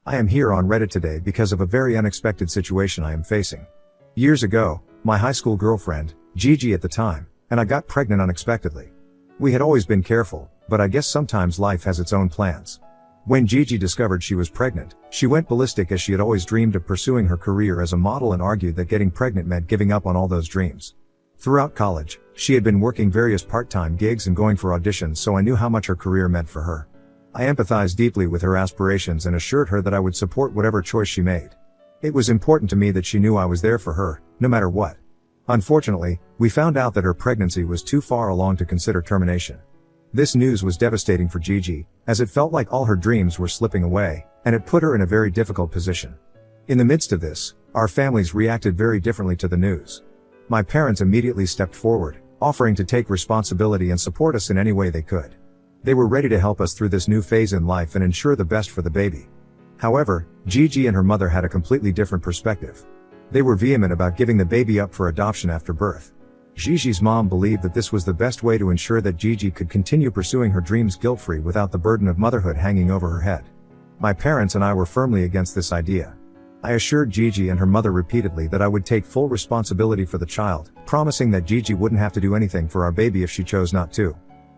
I am here on Reddit today because of a very unexpected situation I am facing. Years ago, my high school girlfriend, Gigi at the time, and I got pregnant unexpectedly. We had always been careful, but I guess sometimes life has its own plans. When Gigi discovered she was pregnant, she went ballistic as she had always dreamed of pursuing her career as a model and argued that getting pregnant meant giving up on all those dreams. Throughout college, she had been working various part-time gigs and going for auditions, so I knew how much her career meant for her. I empathized deeply with her aspirations and assured her that I would support whatever choice she made. It was important to me that she knew I was there for her, no matter what. Unfortunately, we found out that her pregnancy was too far along to consider termination. This news was devastating for Gigi, as it felt like all her dreams were slipping away, and it put her in a very difficult position. In the midst of this, our families reacted very differently to the news. My parents immediately stepped forward, offering to take responsibility and support us in any way they could. They were ready to help us through this new phase in life and ensure the best for the baby. However, Gigi and her mother had a completely different perspective. They were vehement about giving the baby up for adoption after birth. Gigi's mom believed that this was the best way to ensure that Gigi could continue pursuing her dreams guilt-free without the burden of motherhood hanging over her head. My parents and I were firmly against this idea. I assured Gigi and her mother repeatedly that I would take full responsibility for the child, promising that Gigi wouldn't have to do anything for our baby if she chose not to.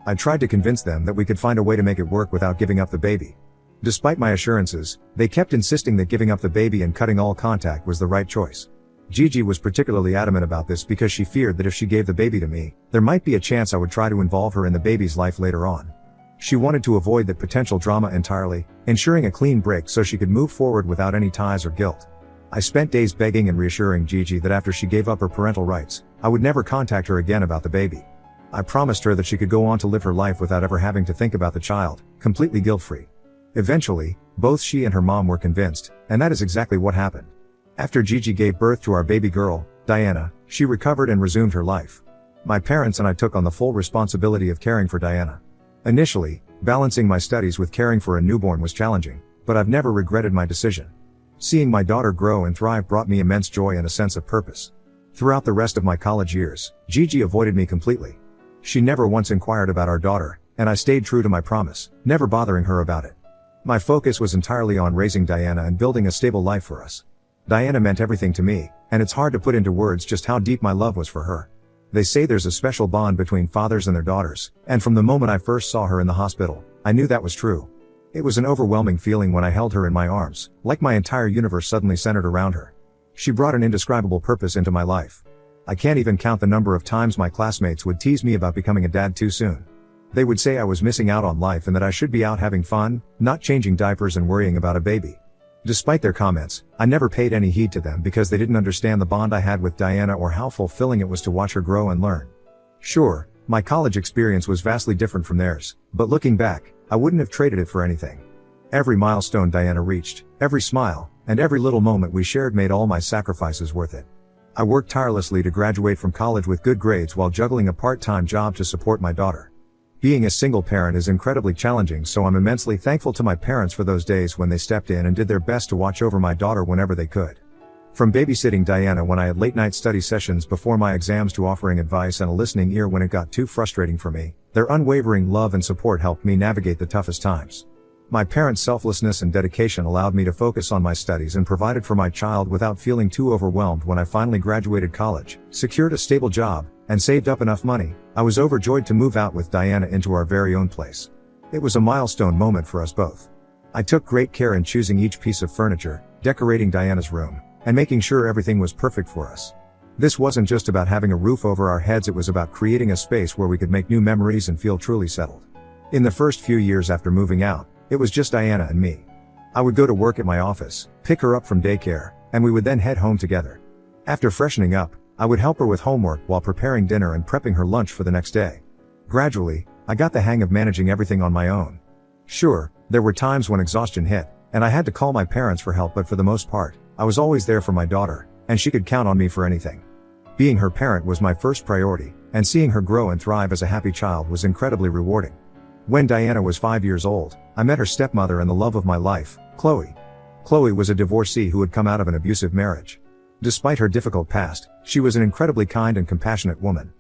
I tried to convince them that we could find a way to make it work without giving up the baby. Despite my assurances, they kept insisting that giving up the baby and cutting all contact was the right choice. Gigi was particularly adamant about this because she feared that if she gave the baby to me, there might be a chance I would try to involve her in the baby's life later on. She wanted to avoid that potential drama entirely, ensuring a clean break so she could move forward without any ties or guilt. I spent days begging and reassuring Gigi that after she gave up her parental rights, I would never contact her again about the baby. I promised her that she could go on to live her life without ever having to think about the child, completely guilt-free. Eventually, both she and her mom were convinced, and that is exactly what happened. After Gigi gave birth to our baby girl, Diana, she recovered and resumed her life. My parents and I took on the full responsibility of caring for Diana. Initially, balancing my studies with caring for a newborn was challenging, but I've never regretted my decision. Seeing my daughter grow and thrive brought me immense joy and a sense of purpose. Throughout the rest of my college years, Gigi avoided me completely. She never once inquired about our daughter, and I stayed true to my promise, never bothering her about it. My focus was entirely on raising Diana and building a stable life for us. Diana meant everything to me, and it's hard to put into words just how deep my love was for her. They say there's a special bond between fathers and their daughters, and from the moment I first saw her in the hospital, I knew that was true. It was an overwhelming feeling when I held her in my arms, like my entire universe suddenly centered around her. She brought an indescribable purpose into my life. I can't even count the number of times my classmates would tease me about becoming a dad too soon. They would say I was missing out on life and that I should be out having fun, not changing diapers and worrying about a baby. Despite their comments, I never paid any heed to them because they didn't understand the bond I had with Diana or how fulfilling it was to watch her grow and learn. Sure, my college experience was vastly different from theirs, but looking back, I wouldn't have traded it for anything. Every milestone Diana reached, every smile, and every little moment we shared made all my sacrifices worth it. I worked tirelessly to graduate from college with good grades while juggling a part-time job to support my daughter. Being a single parent is incredibly challenging, so I'm immensely thankful to my parents for those days when they stepped in and did their best to watch over my daughter whenever they could. From babysitting Diana when I had late-night study sessions before my exams to offering advice and a listening ear when it got too frustrating for me, their unwavering love and support helped me navigate the toughest times. My parents' selflessness and dedication allowed me to focus on my studies and provided for my child without feeling too overwhelmed. When I finally graduated college, secured a stable job, and saved up enough money, I was overjoyed to move out with Diana into our very own place. It was a milestone moment for us both. I took great care in choosing each piece of furniture, decorating Diana's room, and making sure everything was perfect for us. This wasn't just about having a roof over our heads, it was about creating a space where we could make new memories and feel truly settled. In the first few years after moving out, it was just Diana and me. I would go to work at my office, pick her up from daycare, and we would then head home together. After freshening up, I would help her with homework while preparing dinner and prepping her lunch for the next day. Gradually, I got the hang of managing everything on my own. Sure, there were times when exhaustion hit, and I had to call my parents for help, but for the most part, I was always there for my daughter, and she could count on me for anything. Being her parent was my first priority, and seeing her grow and thrive as a happy child was incredibly rewarding. When Diana was 5 years old, I met her stepmother and the love of my life, Chloe. Chloe was a divorcee who had come out of an abusive marriage. Despite her difficult past, she was an incredibly kind and compassionate woman.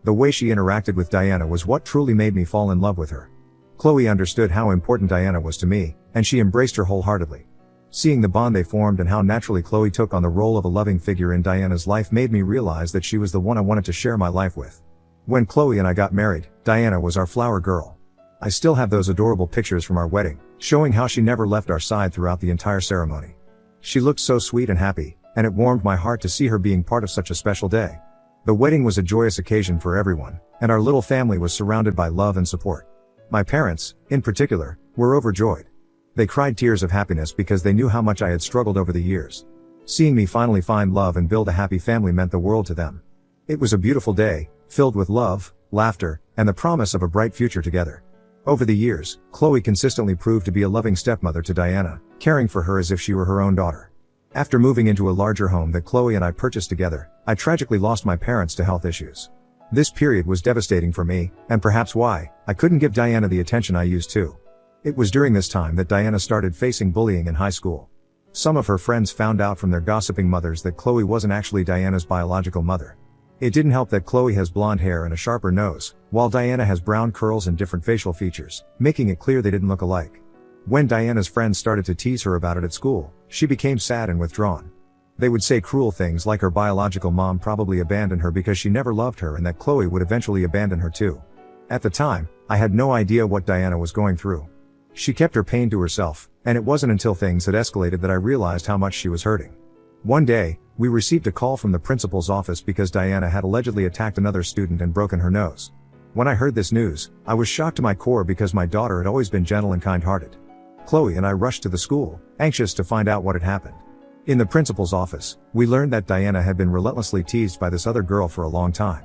The way she interacted with Diana was what truly made me fall in love with her. Chloe understood how important Diana was to me, and she embraced her wholeheartedly. Seeing the bond they formed and how naturally Chloe took on the role of a loving figure in Diana's life made me realize that she was the one I wanted to share my life with. When Chloe and I got married, Diana was our flower girl. I still have those adorable pictures from our wedding, showing how she never left our side throughout the entire ceremony. She looked so sweet and happy, and it warmed my heart to see her being part of such a special day. The wedding was a joyous occasion for everyone, and our little family was surrounded by love and support. My parents, in particular, were overjoyed. They cried tears of happiness because they knew how much I had struggled over the years. Seeing me finally find love and build a happy family meant the world to them. It was a beautiful day, filled with love, laughter, and the promise of a bright future together. Over the years, Chloe consistently proved to be a loving stepmother to Diana, caring for her as if she were her own daughter. After moving into a larger home that Chloe and I purchased together, I tragically lost my parents to health issues. This period was devastating for me, and perhaps why I couldn't give Diana the attention I used to. It was during this time that Diana started facing bullying in high school. Some of her friends found out from their gossiping mothers that Chloe wasn't actually Diana's biological mother. It didn't help that Chloe has blonde hair and a sharper nose, while Diana has brown curls and different facial features, making it clear they didn't look alike. When Diana's friends started to tease her about it at school, she became sad and withdrawn. They would say cruel things like her biological mom probably abandoned her because she never loved her and that Chloe would eventually abandon her too. At the time, I had no idea what Diana was going through. She kept her pain to herself, and it wasn't until things had escalated that I realized how much she was hurting. One day, we received a call from the principal's office because Diana had allegedly attacked another student and broken her nose. When I heard this news, I was shocked to my core because my daughter had always been gentle and kind-hearted. Chloe and I rushed to the school, anxious to find out what had happened. In the principal's office, we learned that Diana had been relentlessly teased by this other girl for a long time.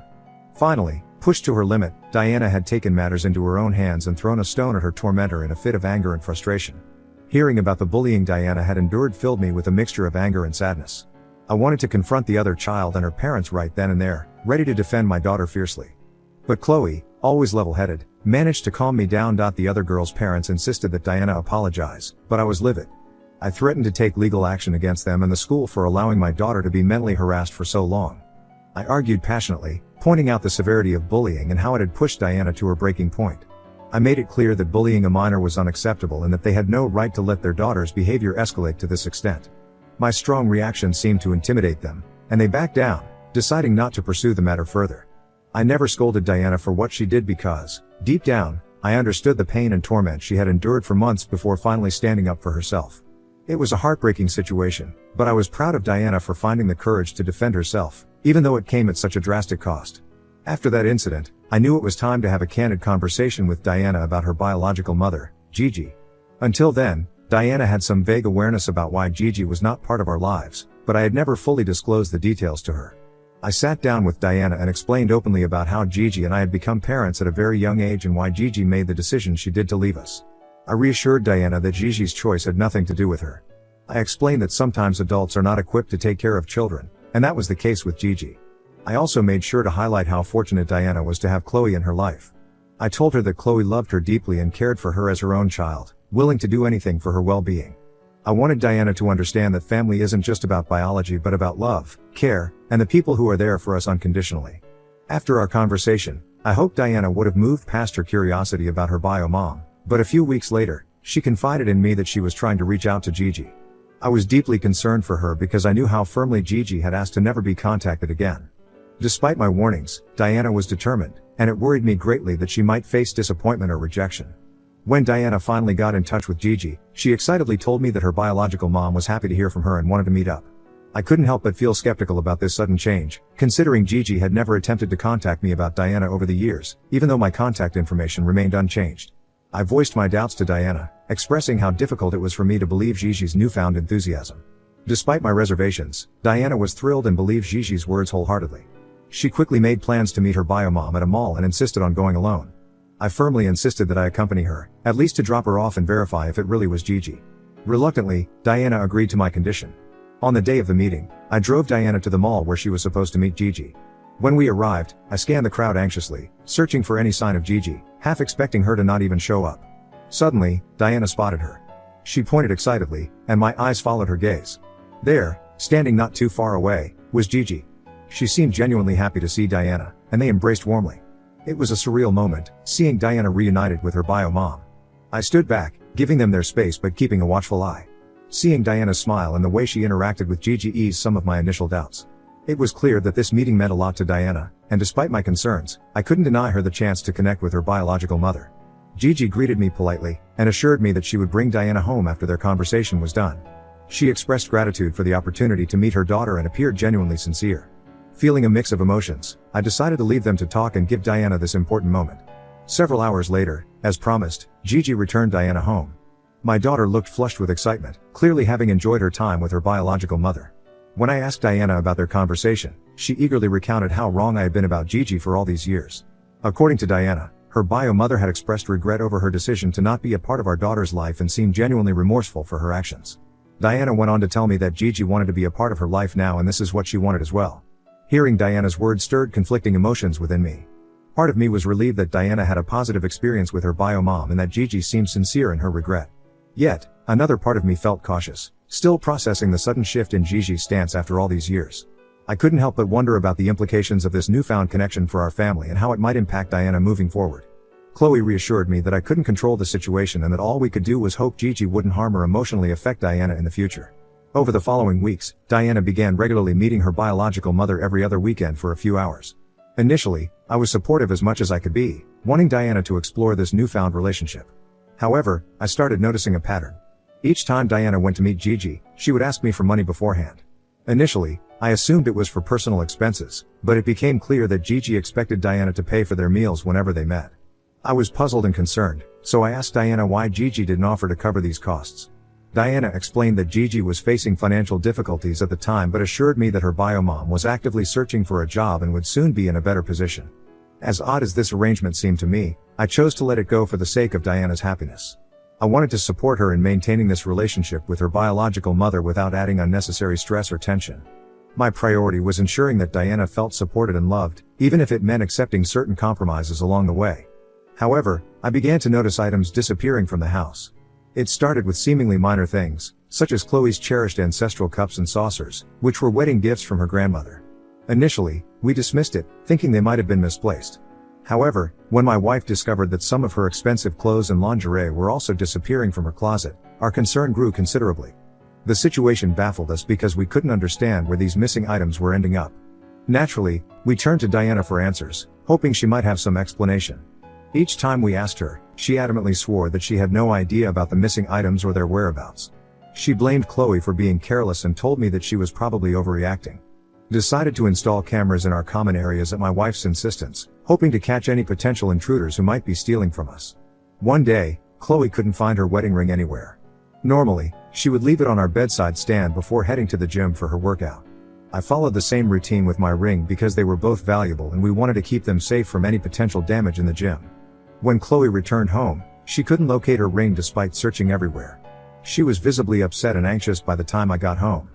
Finally, pushed to her limit, Diana had taken matters into her own hands and thrown a stone at her tormentor in a fit of anger and frustration. Hearing about the bullying Diana had endured filled me with a mixture of anger and sadness. I wanted to confront the other child and her parents right then and there, ready to defend my daughter fiercely. But Chloe, always level-headed, managed to calm me down. The other girl's parents insisted that Diana apologize, but I was livid. I threatened to take legal action against them and the school for allowing my daughter to be mentally harassed for so long. I argued passionately, pointing out the severity of bullying and how it had pushed Diana to her breaking point. I made it clear that bullying a minor was unacceptable and that they had no right to let their daughter's behavior escalate to this extent. My strong reaction seemed to intimidate them, and they backed down, deciding not to pursue the matter further. I never scolded Diana for what she did because, deep down, I understood the pain and torment she had endured for months before finally standing up for herself. It was a heartbreaking situation, but I was proud of Diana for finding the courage to defend herself, even though it came at such a drastic cost. After that incident, I knew it was time to have a candid conversation with Diana about her biological mother, Gigi. Until then, Diana had some vague awareness about why Gigi was not part of our lives, but I had never fully disclosed the details to her. I sat down with Diana and explained openly about how Gigi and I had become parents at a very young age and why Gigi made the decision she did to leave us. I reassured Diana that Gigi's choice had nothing to do with her. I explained that sometimes adults are not equipped to take care of children, and that was the case with Gigi. I also made sure to highlight how fortunate Diana was to have Chloe in her life. I told her that Chloe loved her deeply and cared for her as her own child, willing to do anything for her well-being. I wanted Diana to understand that family isn't just about biology but about love, care, and the people who are there for us unconditionally. After our conversation, I hoped Diana would have moved past her curiosity about her bio mom, but a few weeks later, she confided in me that she was trying to reach out to Gigi. I was deeply concerned for her because I knew how firmly Gigi had asked to never be contacted again. Despite my warnings, Diana was determined, and it worried me greatly that she might face disappointment or rejection. When Diana finally got in touch with Gigi, she excitedly told me that her biological mom was happy to hear from her and wanted to meet up. I couldn't help but feel skeptical about this sudden change, considering Gigi had never attempted to contact me about Diana over the years, even though my contact information remained unchanged. I voiced my doubts to Diana, expressing how difficult it was for me to believe Gigi's newfound enthusiasm. Despite my reservations, Diana was thrilled and believed Gigi's words wholeheartedly. She quickly made plans to meet her bio mom at a mall and insisted on going alone. I firmly insisted that I accompany her, at least to drop her off and verify if it really was Gigi. Reluctantly, Diana agreed to my condition. On the day of the meeting, I drove Diana to the mall where she was supposed to meet Gigi. When we arrived, I scanned the crowd anxiously, searching for any sign of Gigi, half expecting her to not even show up. Suddenly, Diana spotted her. She pointed excitedly, and my eyes followed her gaze. There, standing not too far away, was Gigi. She seemed genuinely happy to see Diana, and they embraced warmly. It was a surreal moment, seeing Diana reunited with her bio mom. I stood back, giving them their space but keeping a watchful eye. Seeing Diana's smile and the way she interacted with Gigi eased some of my initial doubts. It was clear that this meeting meant a lot to Diana, and despite my concerns, I couldn't deny her the chance to connect with her biological mother. Gigi greeted me politely, and assured me that she would bring Diana home after their conversation was done. She expressed gratitude for the opportunity to meet her daughter and appeared genuinely sincere. Feeling a mix of emotions, I decided to leave them to talk and give Diana this important moment. Several hours later, as promised, Gigi returned Diana home. My daughter looked flushed with excitement, clearly having enjoyed her time with her biological mother. When I asked Diana about their conversation, she eagerly recounted how wrong I had been about Gigi for all these years. According to Diana, her bio mother had expressed regret over her decision to not be a part of our daughter's life and seemed genuinely remorseful for her actions. Diana went on to tell me that Gigi wanted to be a part of her life now, and this is what she wanted as well. Hearing Diana's words stirred conflicting emotions within me. Part of me was relieved that Diana had a positive experience with her bio mom and that Gigi seemed sincere in her regret. Yet, another part of me felt cautious, still processing the sudden shift in Gigi's stance after all these years. I couldn't help but wonder about the implications of this newfound connection for our family and how it might impact Diana moving forward. Chloe reassured me that I couldn't control the situation and that all we could do was hope Gigi wouldn't harm or emotionally affect Diana in the future. Over the following weeks, Diana began regularly meeting her biological mother every other weekend for a few hours. Initially, I was supportive as much as I could be, wanting Diana to explore this newfound relationship. However, I started noticing a pattern. Each time Diana went to meet Gigi, she would ask me for money beforehand. Initially, I assumed it was for personal expenses, but it became clear that Gigi expected Diana to pay for their meals whenever they met. I was puzzled and concerned, so I asked Diana why Gigi didn't offer to cover these costs. Diana explained that Gigi was facing financial difficulties at the time but assured me that her bio mom was actively searching for a job and would soon be in a better position. As odd as this arrangement seemed to me, I chose to let it go for the sake of Diana's happiness. I wanted to support her in maintaining this relationship with her biological mother without adding unnecessary stress or tension. My priority was ensuring that Diana felt supported and loved, even if it meant accepting certain compromises along the way. However, I began to notice items disappearing from the house. It started with seemingly minor things, such as Chloe's cherished ancestral cups and saucers, which were wedding gifts from her grandmother. Initially, we dismissed it, thinking they might have been misplaced. However, when my wife discovered that some of her expensive clothes and lingerie were also disappearing from her closet, our concern grew considerably. The situation baffled us because we couldn't understand where these missing items were ending up. Naturally, we turned to Diana for answers, hoping she might have some explanation. Each time we asked her, she adamantly swore that she had no idea about the missing items or their whereabouts. She blamed Chloe for being careless and told me that she was probably overreacting. Decided to install cameras in our common areas at my wife's insistence, hoping to catch any potential intruders who might be stealing from us. One day, Chloe couldn't find her wedding ring anywhere. Normally, she would leave it on our bedside stand before heading to the gym for her workout. I followed the same routine with my ring because they were both valuable and we wanted to keep them safe from any potential damage in the gym. When Chloe returned home, she couldn't locate her ring despite searching everywhere. She was visibly upset and anxious by the time I got home.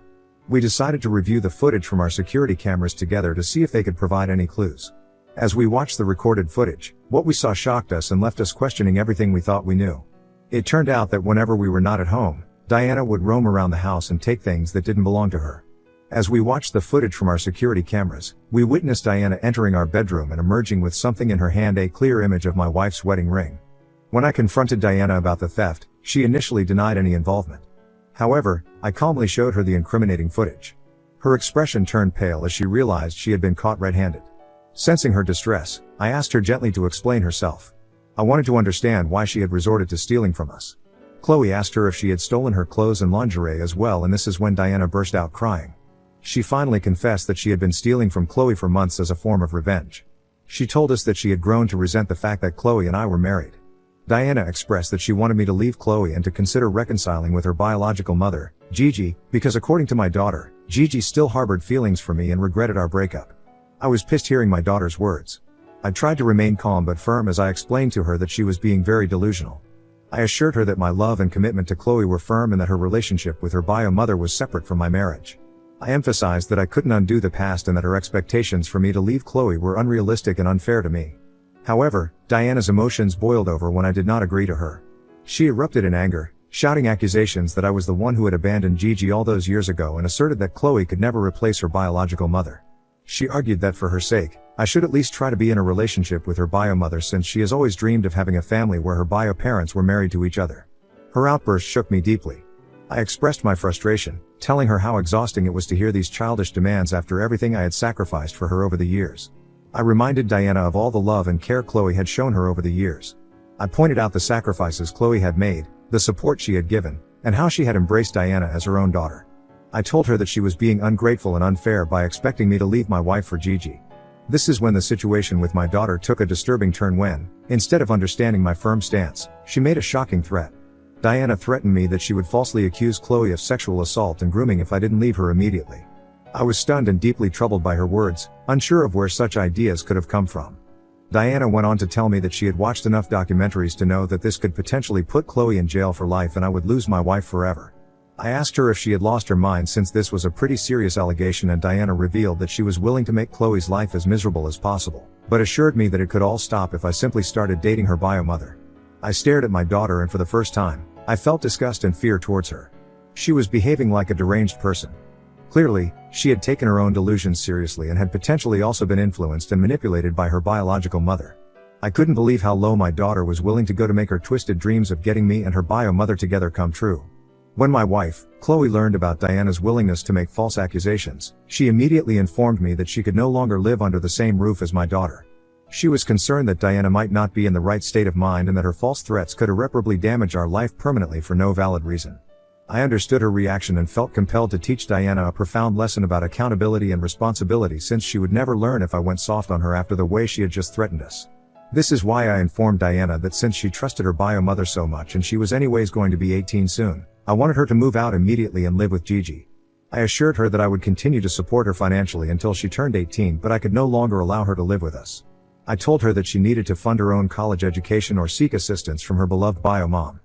We decided to review the footage from our security cameras together to see if they could provide any clues. As we watched the recorded footage, what we saw shocked us and left us questioning everything we thought we knew. It turned out that whenever we were not at home, Diana would roam around the house and take things that didn't belong to her. As we watched the footage from our security cameras, we witnessed Diana entering our bedroom and emerging with something in her hand, a clear image of my wife's wedding ring. When I confronted Diana about the theft, she initially denied any involvement. However, I calmly showed her the incriminating footage. Her expression turned pale as she realized she had been caught red-handed. Sensing her distress, I asked her gently to explain herself. I wanted to understand why she had resorted to stealing from us. Chloe asked her if she had stolen her clothes and lingerie as well, and this is when Diana burst out crying. She finally confessed that she had been stealing from Chloe for months as a form of revenge. She told us that she had grown to resent the fact that Chloe and I were married. Diana expressed that she wanted me to leave Chloe and to consider reconciling with her biological mother, Gigi, because according to my daughter, Gigi still harbored feelings for me and regretted our breakup. I was pissed hearing my daughter's words. I tried to remain calm but firm as I explained to her that she was being very delusional. I assured her that my love and commitment to Chloe were firm and that her relationship with her bio mother was separate from my marriage. I emphasized that I couldn't undo the past and that her expectations for me to leave Chloe were unrealistic and unfair to me. However, Diana's emotions boiled over when I did not agree to her. She erupted in anger, shouting accusations that I was the one who had abandoned Gigi all those years ago and asserted that Chloe could never replace her biological mother. She argued that for her sake, I should at least try to be in a relationship with her bio mother since she has always dreamed of having a family where her bio parents were married to each other. Her outburst shook me deeply. I expressed my frustration, telling her how exhausting it was to hear these childish demands after everything I had sacrificed for her over the years. I reminded Diana of all the love and care Chloe had shown her over the years. I pointed out the sacrifices Chloe had made, the support she had given, and how she had embraced Diana as her own daughter. I told her that she was being ungrateful and unfair by expecting me to leave my wife for Gigi. This is when the situation with my daughter took a disturbing turn when, instead of understanding my firm stance, she made a shocking threat. Diana threatened me that she would falsely accuse Chloe of sexual assault and grooming if I didn't leave her immediately. I was stunned and deeply troubled by her words, unsure of where such ideas could have come from. Diana went on to tell me that she had watched enough documentaries to know that this could potentially put Chloe in jail for life and I would lose my wife forever. I asked her if she had lost her mind since this was a pretty serious allegation, and Diana revealed that she was willing to make Chloe's life as miserable as possible, but assured me that it could all stop if I simply started dating her bio mother. I stared at my daughter and for the first time, I felt disgust and fear towards her. She was behaving like a deranged person. Clearly, she had taken her own delusions seriously and had potentially also been influenced and manipulated by her biological mother. I couldn't believe how low my daughter was willing to go to make her twisted dreams of getting me and her bio mother together come true. When my wife, Chloe, learned about Diana's willingness to make false accusations, she immediately informed me that she could no longer live under the same roof as my daughter. She was concerned that Diana might not be in the right state of mind and that her false threats could irreparably damage our life permanently for no valid reason. I understood her reaction and felt compelled to teach Diana a profound lesson about accountability and responsibility, since she would never learn if I went soft on her after the way she had just threatened us. This is why I informed Diana that since she trusted her bio mother so much and she was anyways going to be 18 soon, I wanted her to move out immediately and live with Gigi. I assured her that I would continue to support her financially until she turned 18, but I could no longer allow her to live with us. I told her that she needed to fund her own college education or seek assistance from her beloved bio mom.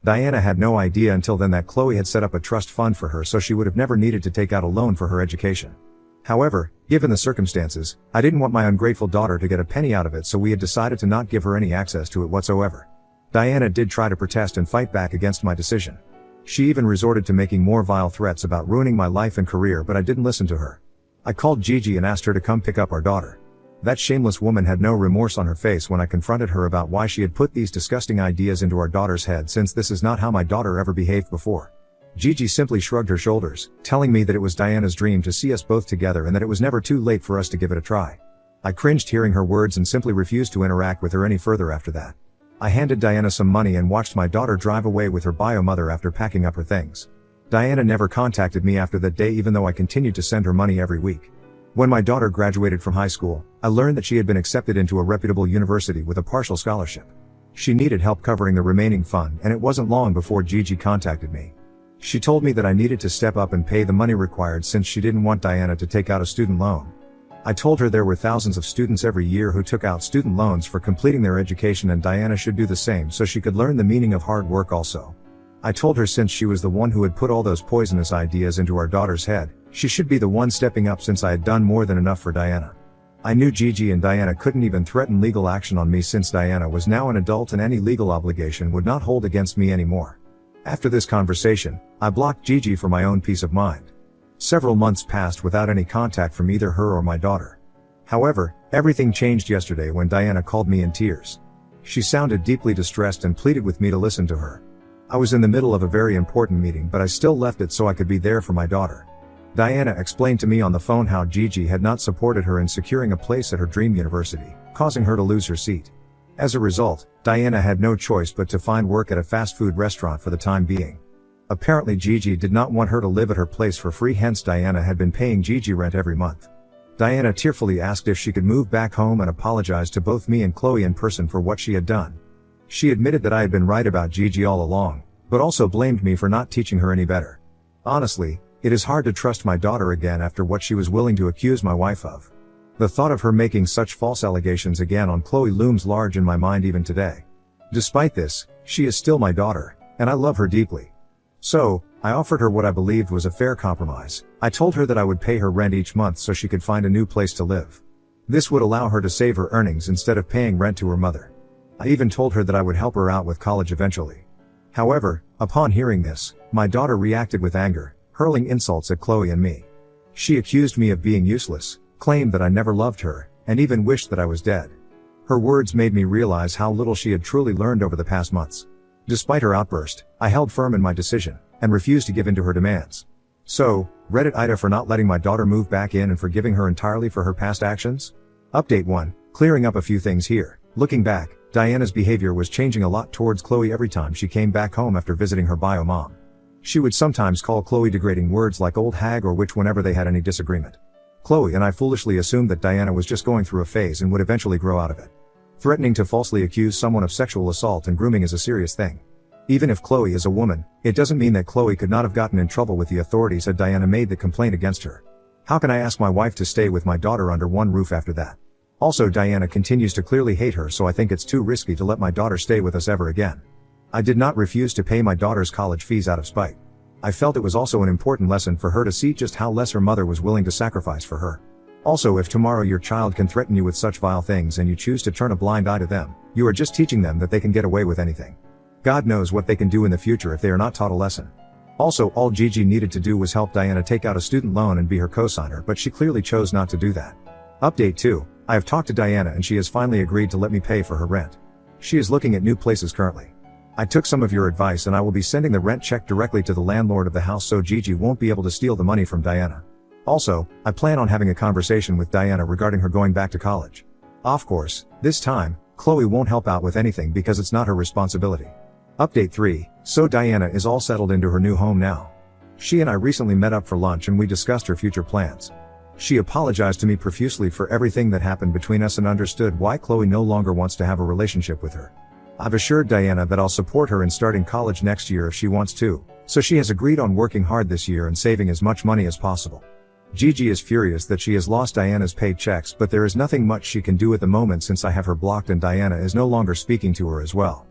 Diana had no idea until then that Chloe had set up a trust fund for her, so she would have never needed to take out a loan for her education. However, given the circumstances, I didn't want my ungrateful daughter to get a penny out of it, so we had decided to not give her any access to it whatsoever. Diana did try to protest and fight back against my decision. She even resorted to making more vile threats about ruining my life and career, but I didn't listen to her. I called Gigi and asked her to come pick up our daughter. That shameless woman had no remorse on her face when I confronted her about why she had put these disgusting ideas into our daughter's head, since this is not how my daughter ever behaved before. Gigi simply shrugged her shoulders, telling me that it was Diana's dream to see us both together and that it was never too late for us to give it a try. I cringed hearing her words and simply refused to interact with her any further after that. I handed Diana some money and watched my daughter drive away with her bio mother after packing up her things. Diana never contacted me after that day, even though I continued to send her money every week. When my daughter graduated from high school, I learned that she had been accepted into a reputable university with a partial scholarship. She needed help covering the remaining fund, and it wasn't long before Gigi contacted me. She told me that I needed to step up and pay the money required since she didn't want Diana to take out a student loan. I told her there were thousands of students every year who took out student loans for completing their education, and Diana should do the same so she could learn the meaning of hard work also. I told her since she was the one who had put all those poisonous ideas into our daughter's head, she should be the one stepping up since I had done more than enough for Diana. I knew Gigi and Diana couldn't even threaten legal action on me since Diana was now an adult and any legal obligation would not hold against me anymore. After this conversation, I blocked Gigi for my own peace of mind. Several months passed without any contact from either her or my daughter. However, everything changed yesterday when Diana called me in tears. She sounded deeply distressed and pleaded with me to listen to her. I was in the middle of a very important meeting, but I still left it so I could be there for my daughter. Diana explained to me on the phone how Gigi had not supported her in securing a place at her dream university, causing her to lose her seat. As a result, Diana had no choice but to find work at a fast food restaurant for the time being. Apparently Gigi did not want her to live at her place for free, hence Diana had been paying Gigi rent every month. Diana tearfully asked if she could move back home and apologized to both me and Chloe in person for what she had done. She admitted that I had been right about Gigi all along, but also blamed me for not teaching her any better. Honestly, it is hard to trust my daughter again after what she was willing to accuse my wife of. The thought of her making such false allegations again on Chloe looms large in my mind even today. Despite this, she is still my daughter, and I love her deeply. So, I offered her what I believed was a fair compromise. I told her that I would pay her rent each month so she could find a new place to live. This would allow her to save her earnings instead of paying rent to her mother. I even told her that I would help her out with college eventually. However, upon hearing this, my daughter reacted with anger, hurling insults at Chloe and me. She accused me of being useless, claimed that I never loved her, and even wished that I was dead. Her words made me realize how little she had truly learned over the past months. Despite her outburst, I held firm in my decision, and refused to give in to her demands. So, Reddit Ida for not letting my daughter move back in and forgiving her entirely for her past actions? Update 1. Clearing up a few things here. Looking back, Diana's behavior was changing a lot towards Chloe every time she came back home after visiting her bio mom. She would sometimes call Chloe degrading words like old hag or witch whenever they had any disagreement. Chloe and I foolishly assumed that Diana was just going through a phase and would eventually grow out of it. Threatening to falsely accuse someone of sexual assault and grooming is a serious thing. Even if Chloe is a woman, it doesn't mean that Chloe could not have gotten in trouble with the authorities had Diana made the complaint against her. How can I ask my wife to stay with my daughter under one roof after that? Also, Diana continues to clearly hate her, so I think it's too risky to let my daughter stay with us ever again. I did not refuse to pay my daughter's college fees out of spite. I felt it was also an important lesson for her to see just how less her mother was willing to sacrifice for her. Also, if tomorrow your child can threaten you with such vile things and you choose to turn a blind eye to them, you are just teaching them that they can get away with anything. God knows what they can do in the future if they are not taught a lesson. Also, all Gigi needed to do was help Diana take out a student loan and be her co-signer, but she clearly chose not to do that. Update 2. I have talked to Diana and she has finally agreed to let me pay for her rent. She is looking at new places currently. I took some of your advice and I will be sending the rent check directly to the landlord of the house so Gigi won't be able to steal the money from Diana. Also, I plan on having a conversation with Diana regarding her going back to college. Of course, this time, Chloe won't help out with anything because it's not her responsibility. Update 3. So Diana is all settled into her new home now. She and I recently met up for lunch and we discussed her future plans. She apologized to me profusely for everything that happened between us and understood why Chloe no longer wants to have a relationship with her. I've assured Diana that I'll support her in starting college next year if she wants to, so she has agreed on working hard this year and saving as much money as possible. Gigi is furious that she has lost Diana's paid checks, but there is nothing much she can do at the moment since I have her blocked and Diana is no longer speaking to her as well.